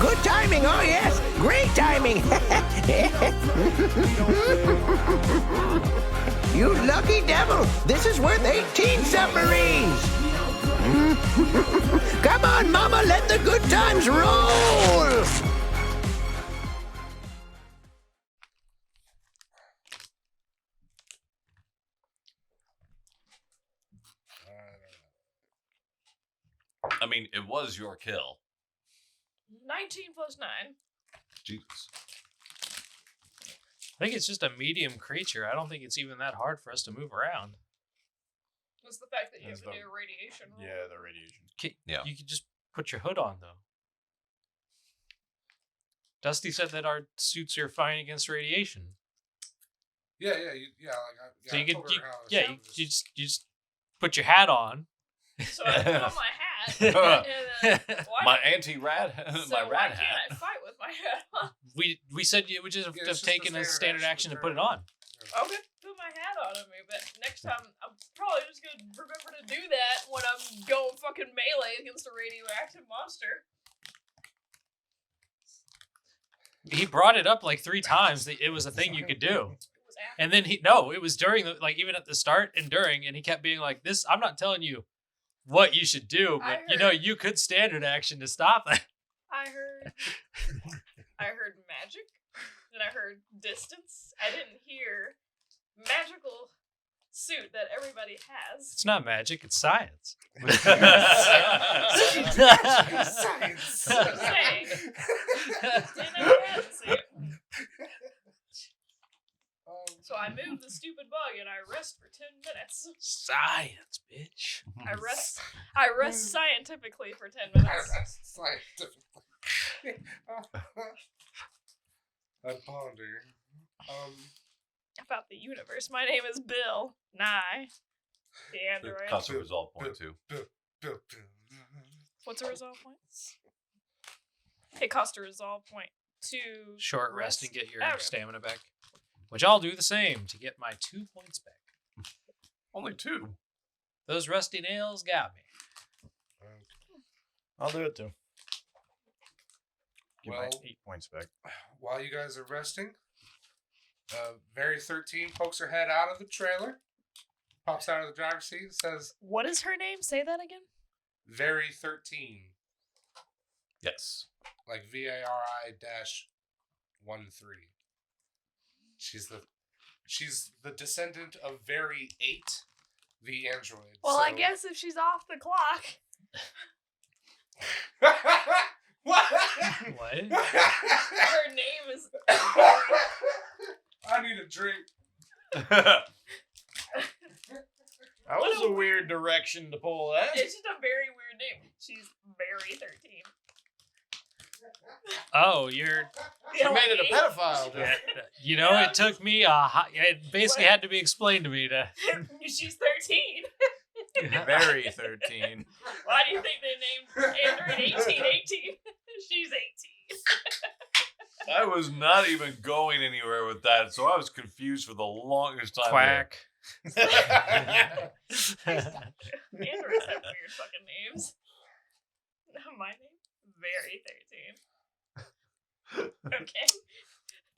Good timing, oh yes. Great timing. You lucky devil. This is worth 18 submarines. Come on, Mama, let the good times roll. I mean, it was your kill. 19 plus 9. Jesus. I think it's just a medium creature. I don't think it's even that hard for us to move around. It's the fact that you have to do a radiation roll. Yeah, the radiation. Yeah. You could just put your hood on, though. Dusty said that our suits are fine against radiation. Yeah. So you could, told her how you it's- just put your hat on. So I put on my hat. And then, My anti-rad, so my why rad can't hat. I fight with my hat on? We said you would just Yeah, have it's just taken the a standard action to put it turn. on. Okay, put my hat on me, but next time I'm probably just gonna remember to do that when I'm going fucking melee against a radioactive monster. He brought it up like 3 times that it was a thing you could do. It was after. And then it was during the, like, even at the start and during, and he kept being like, this, I'm not telling you what you should do, but you could standard action to stop that. I heard magic, and I heard distance. I didn't hear magical suit that everybody has. It's not magic, it's science. Science. I'm saying. Didn't know I had a suit. So I move the stupid bug and I rest for 10 minutes. Science, bitch. I rest scientifically for 10 minutes. Scientifically. I ponder. About the universe. My name is Bill Nye, the It android. costs a resolve point, too. What's a resolve point? It costs a resolve point to Short rest and get your Okay. stamina back. Which I'll do the same to get my 2 points back. Only 2. Those rusty nails got me. I'll do it too. Get my Well- 8 points back. While you guys are resting, Very 13 pokes her head out of the trailer, pops out of the driver's seat, and says, What is her name? Say that again. Very 13. Yes. Like VARI-13. She's the descendant of Very 8, the android. Well, so... I guess if she's off the clock. What? What? Her name is. I need a drink. That was a weird direction to pull that. It's just a very weird name. She's very 13. Oh, you're... She made it a pedophile. Yeah, you know, it took me it basically had to be explained to me to... She's 13. Very 13. Why do you think they named Android 1818? She's 18. I was not even going anywhere with that, so I was confused for the longest time. Quack. Androids have weird fucking names. My name? Very 13. Okay.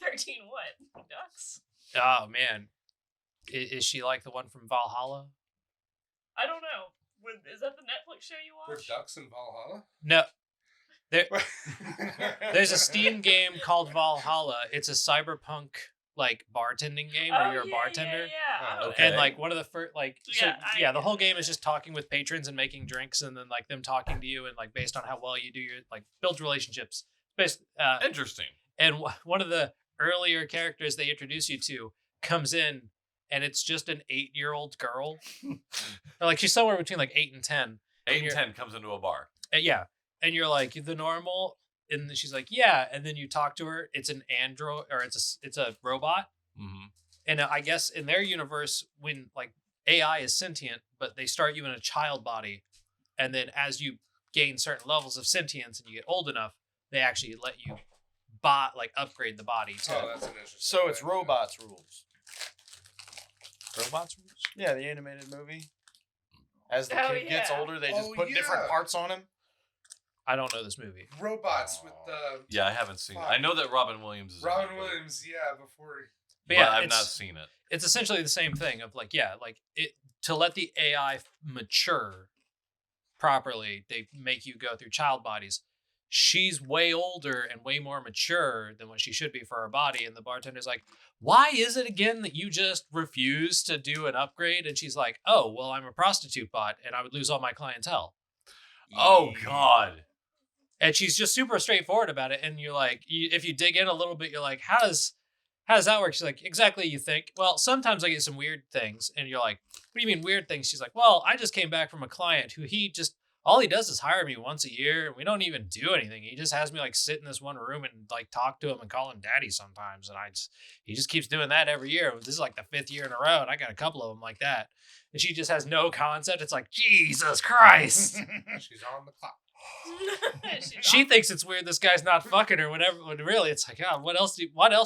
13 what? Ducks? Oh, man. Is she like the one from Valhalla? I don't know. Is that the Netflix show you For watch? ducks in Valhalla? No. There's a Steam game called Valhalla. It's a cyberpunk like bartending game where you're a bartender. Yeah. Oh, And like one of the first, like, Yeah, the whole game is just talking with patrons and making drinks, and then like them talking to you, and like based on how well you do, your like builds relationships. Interesting. And one of the earlier characters they introduce you to comes in, and it's just an 8-year-old girl. Or, like she's somewhere between like 8 and 10. 8 and 10 comes into a bar. Yeah, and you're like the normal. And then she's like, yeah. And then you talk to her. It's an android, or it's a robot. Mm-hmm. And I guess in their universe, when like AI is sentient, but they start you in a child body, and then as you gain certain levels of sentience and you get old enough, they actually let you upgrade the body to. Oh, that's an interesting. So it's idea. robots rules. Robots rules? Yeah, the animated movie. As the Oh, kid gets yeah. older, they just Oh, put different yeah. parts on him. I don't know this movie. Robots with Yeah, I haven't seen it. I know that Robin Williams is Robin in it, Williams. Yeah, before. but yeah, I've not seen it. It's essentially the same thing of like, yeah, like it to let the AI mature properly, they make you go through child bodies. She's way older and way more mature than what she should be for her body. And the bartender's like, why is it again that you just refuse to do an upgrade? And she's like, oh, well, I'm a prostitute bot and I would lose all my clientele. Oh God. And she's just super straightforward about it. And you're like, if you dig in a little bit, you're like, how does that work? She's like, exactly, you think. Well, sometimes I get some weird things. And you're like, what do you mean weird things? She's like, well, I just came back from a client who all he does is hire me once a year. And we don't even do anything. He just has me like sit in this one room and like talk to him and call him daddy sometimes. And he just keeps doing that every year. This is like the 5th year in a row. And I got a couple of them like that. And she just has no concept. It's like, Jesus Christ. She's on the clock. She thinks it's weird this guy's not fucking her, whatever. When really, it's like, God, what else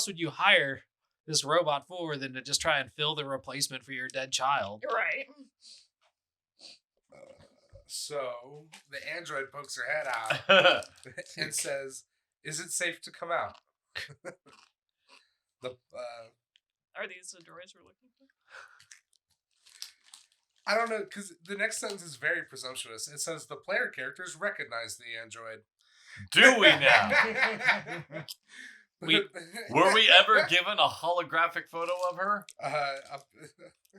would you hire this robot for than to just try and fill the replacement for your dead child? Right. So the android pokes her head out and says, "Is it safe to come out?" Are these the droids we're looking for? I don't know, because the next sentence is very presumptuous. It says the player characters recognize the android. Do we now? Were we ever given a holographic photo of her?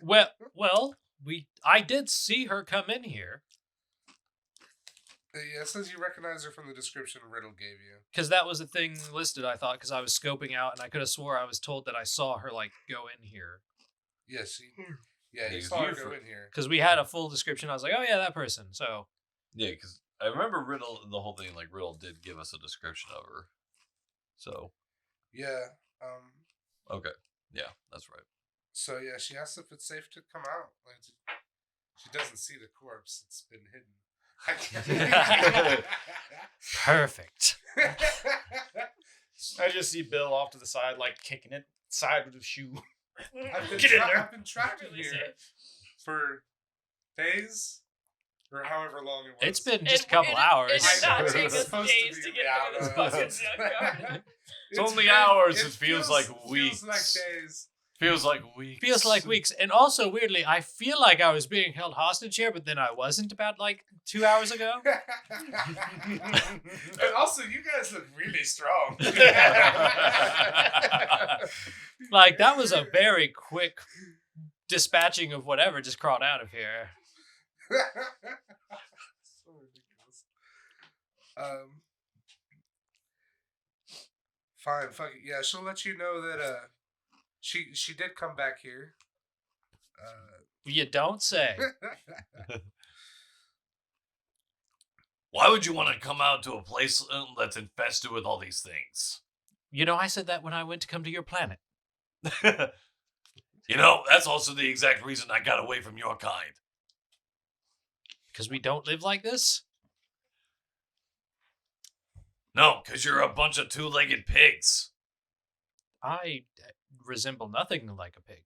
Well, I did see her come in here. Yeah, it says you recognize her from the description Riddle gave you. Because that was the thing listed, I thought, because I was scoping out, and I could have swore I was told that I saw her, like, go in here. Yes, you saw her go in here. Because we had a full description. I was like, oh, yeah, that person. So. Yeah, because I remember Riddle, the whole thing, like, Riddle did give us a description of her. So. Yeah. Okay. Yeah, that's right. So, yeah, she asks if it's safe to come out. Like, she doesn't see the corpse. It's been hidden. Perfect. I just see Bill off to the side, like kicking it side with his shoe. Get in there. I've been trapped in here for days or however long it was. It's been just a couple hours. It did not take It's us supposed days to to be get out rid of of- this fucking junkyard. It's only hours. It feels like weeks. Feels like days. Feels like weeks. Feels like weeks. And also, weirdly, I feel like I was being held hostage here, but then I wasn't about, like, 2 hours ago. And also, you guys look really strong. Like, that was a very quick dispatching of whatever just crawled out of here. So ridiculous. Fine, fuck it. Yeah, she'll let you know that she did come back here. You don't say. Why would you want to come out to a place that's infested with all these things? You know, I said that when I went to come to your planet. You know, that's also the exact reason I got away from your kind. Because we don't live like this? No, because you're a bunch of two-legged pigs. I resemble nothing like a pig.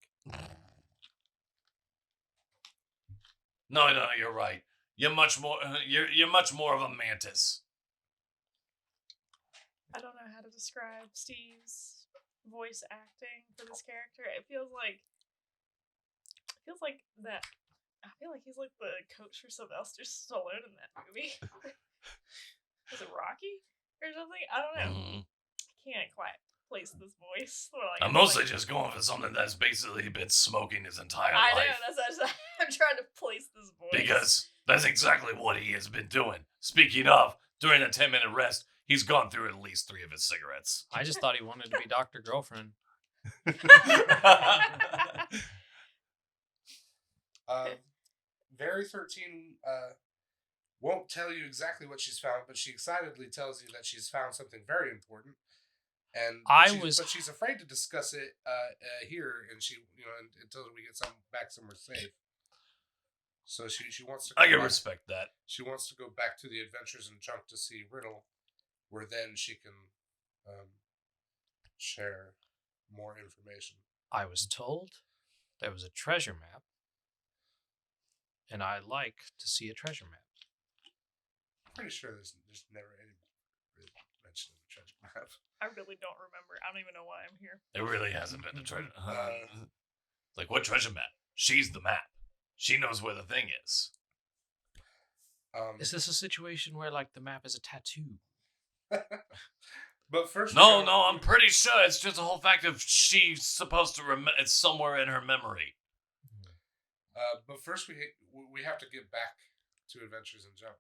No, you're right. You're much more. You're much more of a mantis. I don't know how to describe Steve's voice acting for this character. It feels like that. I feel like he's like the coach for Sylvester Stallone in that movie. Was it Rocky or something? I don't know. Mm-hmm. I can't quite place this voice. Or like, I'm mostly just going for something that's basically been smoking his entire I life. know. I'm trying to place this voice Because that's exactly what he has been doing. Speaking of, during a 10-minute rest, he's gone through at least 3 of his cigarettes. I just thought he wanted to be Dr. Girlfriend. Very 13 won't tell you exactly what she's found, but she excitedly tells you that she's found something very important. And but she's afraid to discuss it here, and she until we get back somewhere safe. So she wants to. I can respect that. She wants to go back to the Adventures in Junk to see Riddle, where then she can share more information. I was told there was a treasure map, and I like to see a treasure map. pretty sure there's never any mention of the treasure map. I really don't remember. I don't even know why I'm here. There really hasn't been a treasure. Like, what treasure map? She's the map. She knows where the thing is. Is this a situation where, like, the map is a tattoo? But first, No, I'm pretty sure it's just a whole fact of she's supposed to remember. It's somewhere in her memory. But first, we have to get back to Adventures and Jump.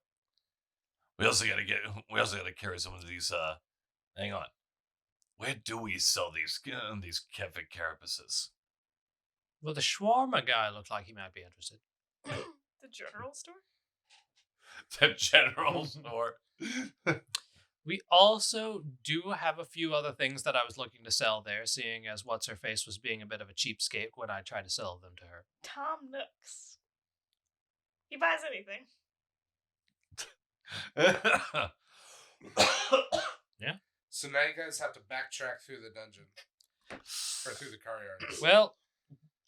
We also gotta carry some of these. Hang on. Where do we sell these Kefik carapaces? Well, the shawarma guy looked like he might be interested. The general store? The general store. We also do have a few other things that I was looking to sell there, seeing as What's-Her-Face was being a bit of a cheapskate when I tried to sell them to her. Tom Nooks. He buys anything. Yeah. So now you guys have to backtrack through the dungeon. Or through the car yard. Well,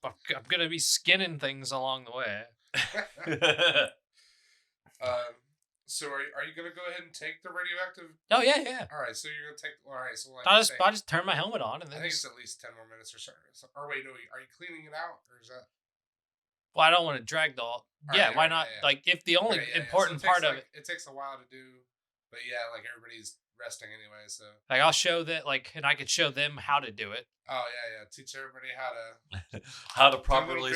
I'm going to be skinning things along the way. So are you going to go ahead and take the radioactive? Oh, yeah. All right, so you're going to take... All right, so... Like, I just turn my helmet on and then... I think it's at least 10 more minutes or so. Or wait, no, are you cleaning it out? Or is that... Well, I don't want to drag the... Yeah, why not? Yeah. Like, if the only important so part of it... It takes a while to do, but yeah, like, everybody's resting anyway, so... Like, I'll show that, like, and I could show them how to do it. Oh, yeah. Teach everybody how to properly...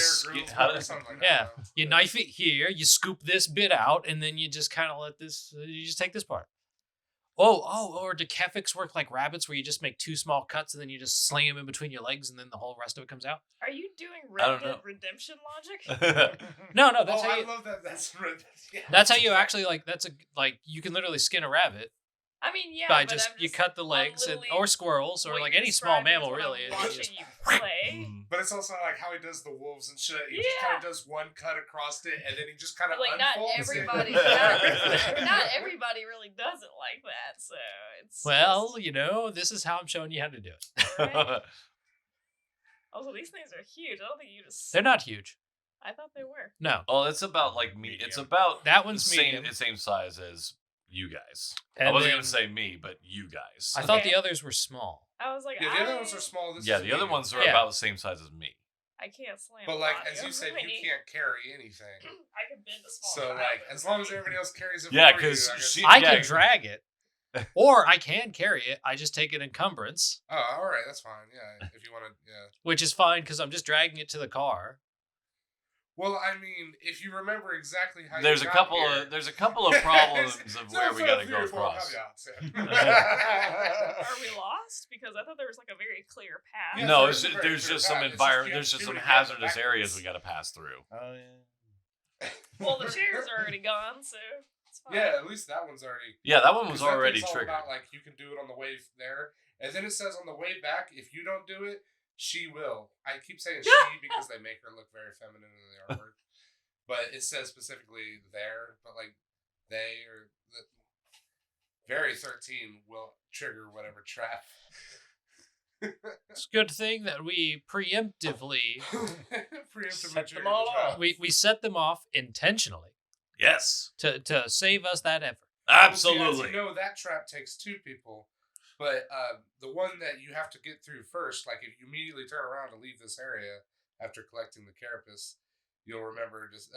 Yeah, you knife it here, you scoop this bit out, and then you just kind of let this... you just take this part. Or do Kefiks work like rabbits where you just make 2 small cuts and then you just sling them in between your legs and then the whole rest of it comes out? Are you doing Red Dead Redemption logic? No, that's how I you... love that. That's how you actually, like, you can literally skin a rabbit. I mean, yeah, by but just, I'm you cut the legs or squirrels or like any small mammal really. I'm watching you play. But it's also like how he does the wolves and shit. He just kind of does one cut across it and then he just kind of like unfolds not everybody really does it like that. So it's this is how I'm showing you how to do it. Right. Also, these things are huge. I don't think you just. They're not huge. I thought they were. No. Oh, it's about like me. It's about that one's medium. Same size as you guys. And I wasn't gonna say me, but you guys. I thought the others were small. I was like, the other ones are small. The other ones are about the same size as me. I can't slam. But like as you said, you can't carry anything. I can bend a small. So like as long as everybody else carries it. Yeah, because I can drag it, or I can carry it. I just take an encumbrance. Oh, all right, that's fine. Yeah, if you want to. Yeah. Which is fine because I'm just dragging it to the car. Well, I mean, if you remember exactly how there's you a got couple here, of problems of where we gotta go across. Are we lost? Because I thought there was like a very clear path. Yeah, No, there's just some environment. There's just some hazardous areas we gotta pass through. Oh yeah. Well, the chairs are already gone, so it's fine. Yeah, at least that one's already. Yeah, that one was that already thing's all triggered. about, like you can do it on the way there, and then it says on the way back, if you don't do it, she will. I keep saying she because they make her look very feminine in the artwork. But it says specifically there, but like they or the very 13 will trigger whatever trap. It's a good thing that we preemptively set them all off. we set them off intentionally. Yes. To save us that effort. Absolutely. As you know, that trap takes 2 people. But the one that you have to get through first, like if you immediately turn around to leave this area after collecting the carapace, you'll remember just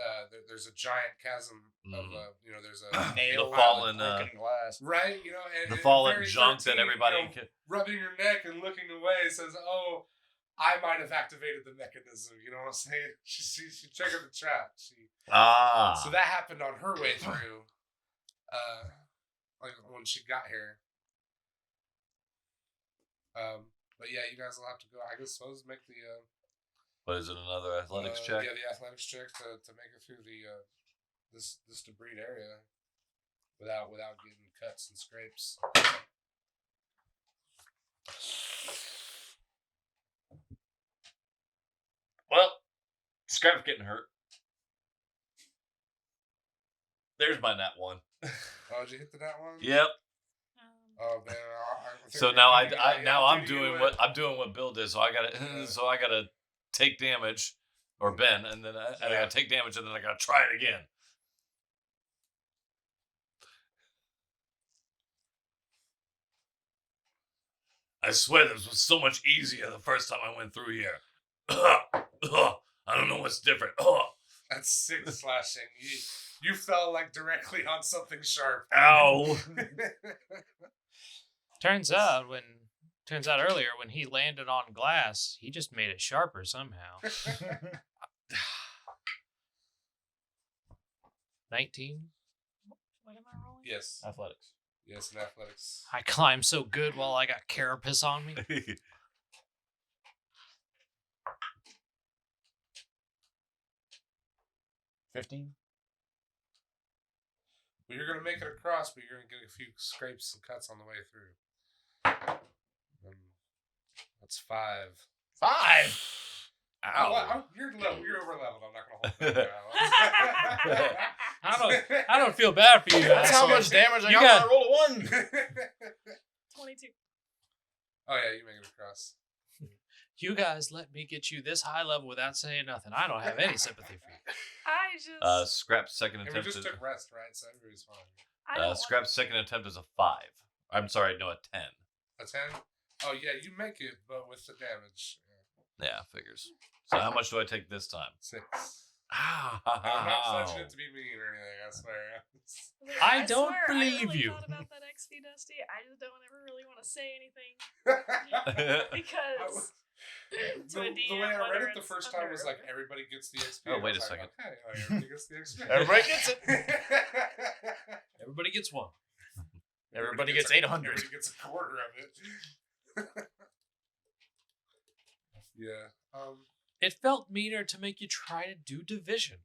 there's a giant chasm of there's a the fallen glass, right? And the fallen very junk 13, that everybody rubbing your neck and looking away says, "Oh, I might have activated the mechanism." You know what I'm saying? She triggered the trap. So that happened on her way through, like when she got here. But yeah, you guys will have to go. I guess suppose make the. What is it? Another athletics check? Yeah, the athletics check to make it through the this debris area without getting cuts and scrapes. Well, Scrap's getting hurt. There's my nat 1. Oh, did you hit the nat 1? Yep. Oh man. So now I'm doing what Bill did. So I gotta take damage, or Ben, and then I gotta take damage, and then I gotta try it again. I swear this was so much easier the first time I went through here. I don't know what's different. That's 6 slashing. You fell like directly on something sharp. Ow. Turns out earlier when he landed on glass, he just made it sharper somehow. 19. What am I rolling? Yes. Athletics. Yes, in athletics. I climbed so good while I got carapace on me. 15. Well, you're gonna make it across, but you're gonna get a few scrapes and cuts on the way through. That's 5. 5. Ow. You're over leveled. I'm not gonna hold that. I don't feel bad for you. That's how asshole. much damage I You got got- when I roll a 1. 22. Oh yeah, you make it across. You guys let me get you this high level without saying nothing. I don't have any sympathy for you. I just. Scrap's second And we attempt just is took rest, right? So everybody's fine. I don't Scrap's second attempt is a 5. I'm sorry, no, a 10. A 10? Oh yeah, you make it, but with the damage. Yeah, figures. So how much do I take this time? 6. Ow. I'm not pledging it to be mean or anything, I swear. I don't swear, believe I really you. thought about that XP, Dusty. I just don't ever really want to say anything the because to a way DM, I read whether it the it's first time under- was like everybody gets the XP. Oh, and I wait was a like, second. Okay, everybody gets the XP. Everybody gets it. Everybody gets one. Everybody gets 800. Everybody gets a quarter of it. Yeah. It felt meaner to make you try to do division.